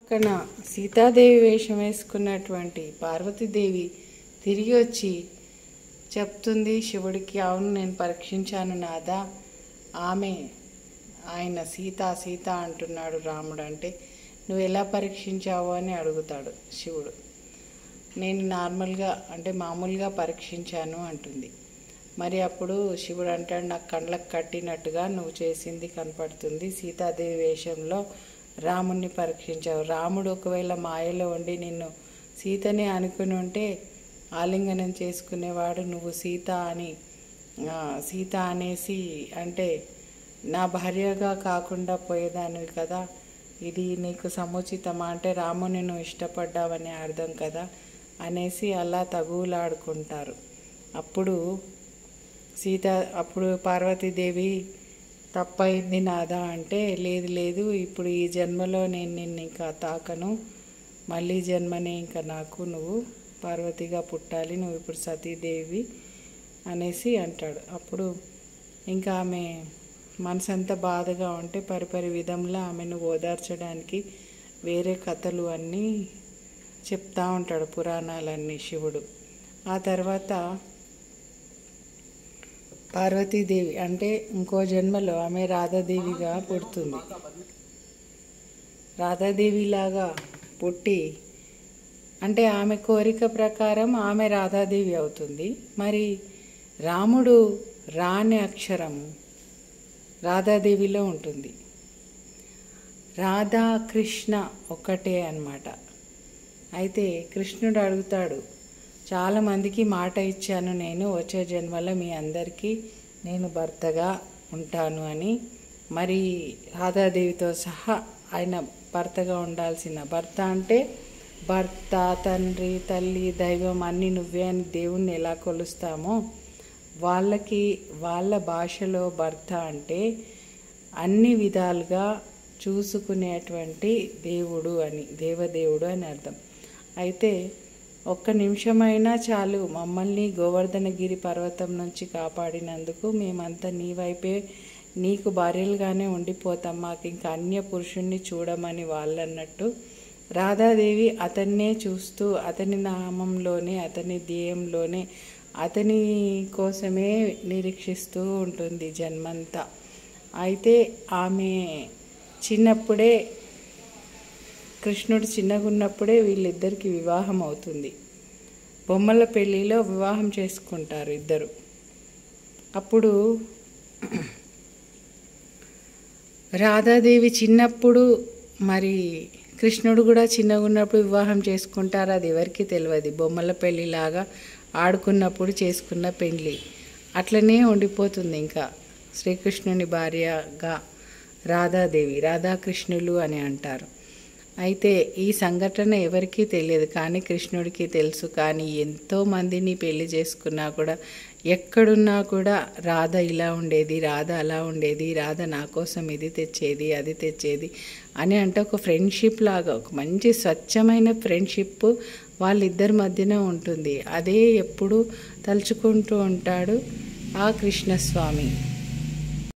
పక్కన సీతాదేవి వేషం వేసుకున్నటువంటి పార్వతీదేవి తిరిగి వచ్చి చెప్తుంది శివుడికి, అవును నేను పరీక్షించాను నాదా, ఆయన సీత అంటున్నాడు రాముడు. అంటే నువ్వు ఎలా పరీక్షించావు అని అడుగుతాడు శివుడు. నేను నార్మల్గా అంటే మామూలుగా పరీక్షించాను అంటుంది. మరి అప్పుడు శివుడు అంటాడు, నాకు కళ్ళకు కట్టినట్టుగా నువ్వు చేసింది కనపడుతుంది, సీతాదేవి వేషంలో రాముణ్ణి పరీక్షించావు. రాముడు ఒకవేళ మాయలో ఉండి నిన్ను సీతనే అనుకుని ఉంటే ఆలింగనం చేసుకునేవాడు, నువ్వు సీత అనేసి అంటే నా భార్యగా కాకుండా పోయేదానివి కదా, ఇది నీకు సముచితమా, అంటే రాముని నువ్వు ఇష్టపడ్డావని అర్థం కదా అనేసి అలా తగువులాడుకుంటారు. అప్పుడు పార్వతీదేవి తప్పైంది నాదా అంటే, లేదు ఇప్పుడు ఈ జన్మలో నేను నిన్ను ఇంకా తాకను, మళ్ళీ జన్మనే ఇంకా నాకు నువ్వు పార్వతిగా పుట్టాలి, నువ్వు ఇప్పుడు సతీదేవి అనేసి అంటాడు. అప్పుడు ఇంకా ఆమె మనసంతా బాధగా ఉంటే పరిపరి విధంలో ఆమెను ఓదార్చడానికి వేరే కథలు అన్నీ చెప్తా ఉంటాడు, పురాణాలన్నీ శివుడు. ఆ తర్వాత పార్వతీదేవి అంటే ఇంకో జన్మలో ఆమె రాధాదేవిగా పుడుతుంది. రాధాదేవిలాగా పుట్టి అంటే ఆమె కోరిక ప్రకారం ఆమె రాధాదేవి అవుతుంది. మరి రాముడు రా అనే అక్షరం రాధాదేవిలో ఉంటుంది. రాధా కృష్ణ ఒక్కటే అన్నమాట. అయితే కృష్ణుడు అడుగుతాడు, చాలామందికి మాట ఇచ్చాను నేను, వచ్చే జన్మలో మీ అందరికీ నేను భర్తగా ఉంటాను అని. మరి రాధాదేవితో సహా ఆయన భర్తగా ఉండాల్సిన భర్త అంటే భర్త, తండ్రి, తల్లి, దైవం అన్నీ నువ్వే అని దేవుణ్ణి ఎలా కొలుస్తామో వాళ్ళ భాషలో భర్త అంటే అన్ని విధాలుగా చూసుకునేటువంటి దేవుడు అని, దేవదేవుడు అని అర్థం. అయితే ఒక్క నిమిషమైనా చాలు మమ్మల్ని గోవర్ధనగిరి పర్వతం నుంచి కాపాడినందుకు మేమంతా నీ వైపే నీకు భార్యలుగానే ఉండిపోతాం, మాకు ఇంకా అన్య పురుషుణ్ణి చూడమని వాళ్ళన్నట్టు రాధాదేవి అతన్నే చూస్తూ అతని నామంలోనే అతని ధ్యేయంలోనే అతని కోసమే నిరీక్షిస్తూ ఉంటుంది జన్మంతా. అయితే ఆమె చిన్నప్పుడే కృష్ణుడు చిన్నగా ఉన్నప్పుడే వీళ్ళిద్దరికి వివాహం అవుతుంది. బొమ్మల పెళ్ళిలో వివాహం చేసుకుంటారు ఇద్దరు. అప్పుడు రాధాదేవి చిన్నప్పుడు మరి కృష్ణుడు కూడా చిన్నగా ఉన్నప్పుడు వివాహం చేసుకుంటారు, అది ఎవరికి తెలియదు. బొమ్మల పెళ్ళిలాగా ఆడుకున్నప్పుడు చేసుకున్న పెళ్ళి అట్లనే ఉండిపోతుంది. ఇంకా శ్రీకృష్ణుని భార్యగా రాధాదేవి, రాధాకృష్ణులు అని అంటారు. అయితే ఈ సంఘటన ఎవరికీ తెలియదు, కానీ కృష్ణుడికి తెలుసు. కానీ ఎంతోమందిని పెళ్లి చేసుకున్నా కూడా ఎక్కడున్నా కూడా రాధ ఇలా ఉండేది, రాధ అలా ఉండేది, రాధ నా కోసం ఇది తెచ్చేది అది తెచ్చేది అని అంటే ఒక ఫ్రెండ్షిప్ లాగా, ఒక మంచి స్వచ్ఛమైన ఫ్రెండ్షిప్ వాళ్ళిద్దరి మధ్యన ఉంటుంది. అదే ఎప్పుడు తలుచుకుంటూ ఉంటాడు ఆ కృష్ణస్వామి.